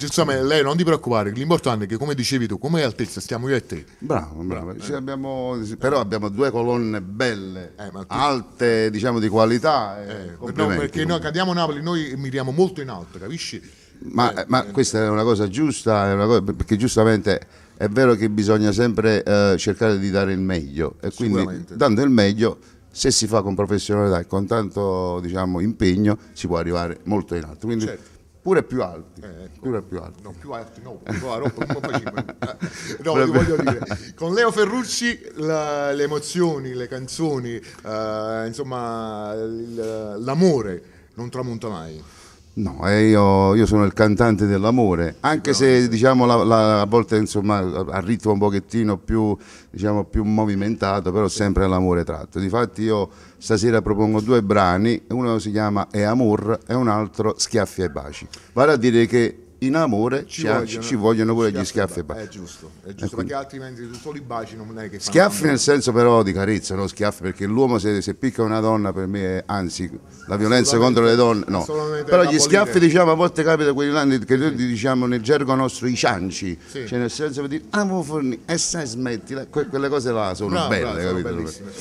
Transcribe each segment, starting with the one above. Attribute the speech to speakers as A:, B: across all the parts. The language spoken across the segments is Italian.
A: Giustamente, lei non ti preoccupare, l'importante è che, come dicevi tu, come altezza stiamo io e te.
B: Bravo. Però abbiamo due colonne belle, alte, diciamo di qualità.
A: No, perché noi cadiamo a Napoli, noi miriamo molto in alto, capisci?
B: Ma questa è una cosa giusta, perché giustamente è vero che bisogna sempre cercare di dare il meglio, e quindi dando il meglio, se si fa con professionalità e con tanto, diciamo, impegno, si può arrivare molto in alto. Quindi pure più alti.
A: No, più alti no, no, ti voglio dire, con Leo Ferrucci le emozioni, le canzoni, insomma, l'amore non tramonta mai.
B: No, io sono il cantante dell'amore, anche se, diciamo, a volte, insomma, a ritmo un pochettino più, diciamo, più movimentato, però sempre l'amore tratto. Difatti io stasera propongo due brani, uno si chiama E Amor e un altro Schiaffi e Baci. Vale a dire che in amore ci vogliono pure gli schiaffi e baci.
A: È giusto, perché altrimenti solo i baci non è che fanno.
B: Schiaffi nel senso però di carezza, no schiaffi, perché l'uomo se picca una donna, per me è, anzi, la violenza contro le donne, no. Però gli schiaffi, diciamo, a volte capita quelli là che noi diciamo nel gergo nostro i cianci, cioè nel senso per dire forni e sai smettila, quelle cose là sono belle,
A: sono bellissime.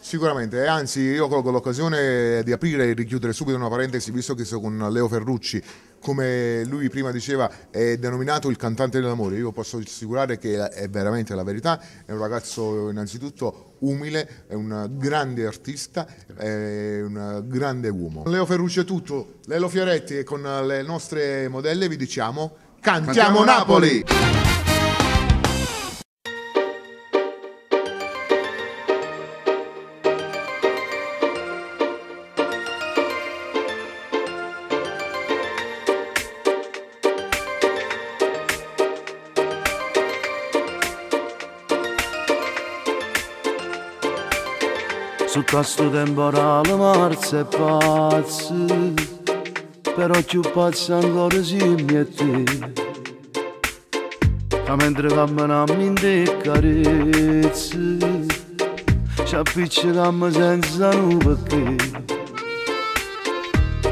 A: Sicuramente, anzi io colgo l'occasione di aprire e richiudere subito una parentesi, visto che sono con Leo Ferrucci, come lui prima diceva, è denominato il cantante dell'amore. Io posso assicurare che è veramente la verità, è un ragazzo innanzitutto umile, è un grande artista, è un grande uomo. Leo Ferrucci è tutto, Lelo Fioretti, e con le nostre modelle vi diciamo cantiamo Napoli!
C: Su questo temporale marzo è pazzo, però più pazzo ancora si mi è te. Ma mentre camminiamo in te carezze, ci appiccichiamo senza nulla perché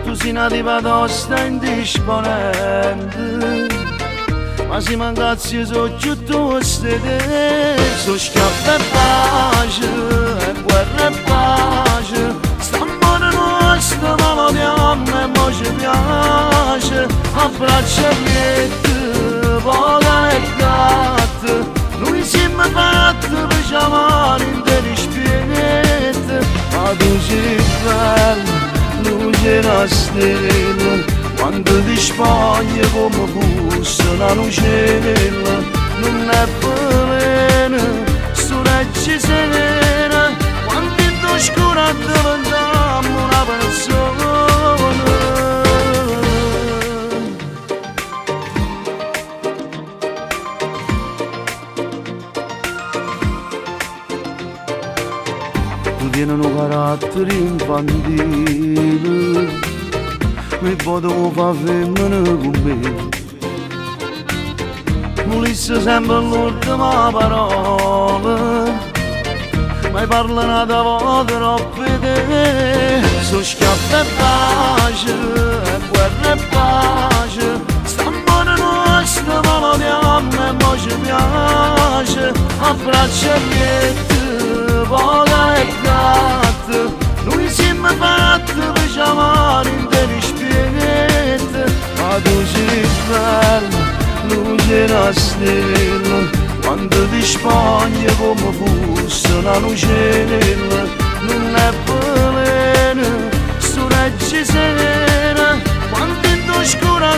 C: tu sei una tipa tosta indisponente, ma se mancassi so giù tu te. So schiaffi e pace, e guerra e pace, stiamo nostra, ma lo diamo e mo ci piace. A braccia liette, vola e gatte, noi siamo fatti per chiamare in delle spiegette. Ma tu sei bella, luce una stella, quando ti spogli come fosse una lucella. Non è bene, sto reggi serena, quando in oscura diventiamo una persona. Tu tieni un carattere infantile, mi potevo fare femmina con me. Volesse sempre l'ultima parola, ma parla una volta troppo di te. So schiaffi e pace, e guerra e pace, stiamo nostra, ma lo diamo e mo ci piace. A braccia liette, vola e gatte, noi siamo fatti per chiamare in delle spiegette. Ma tu sei bella, luce una stella, quando ti spogli come fosse una lucella. Non è bene, sto reggi serena, quando in oscura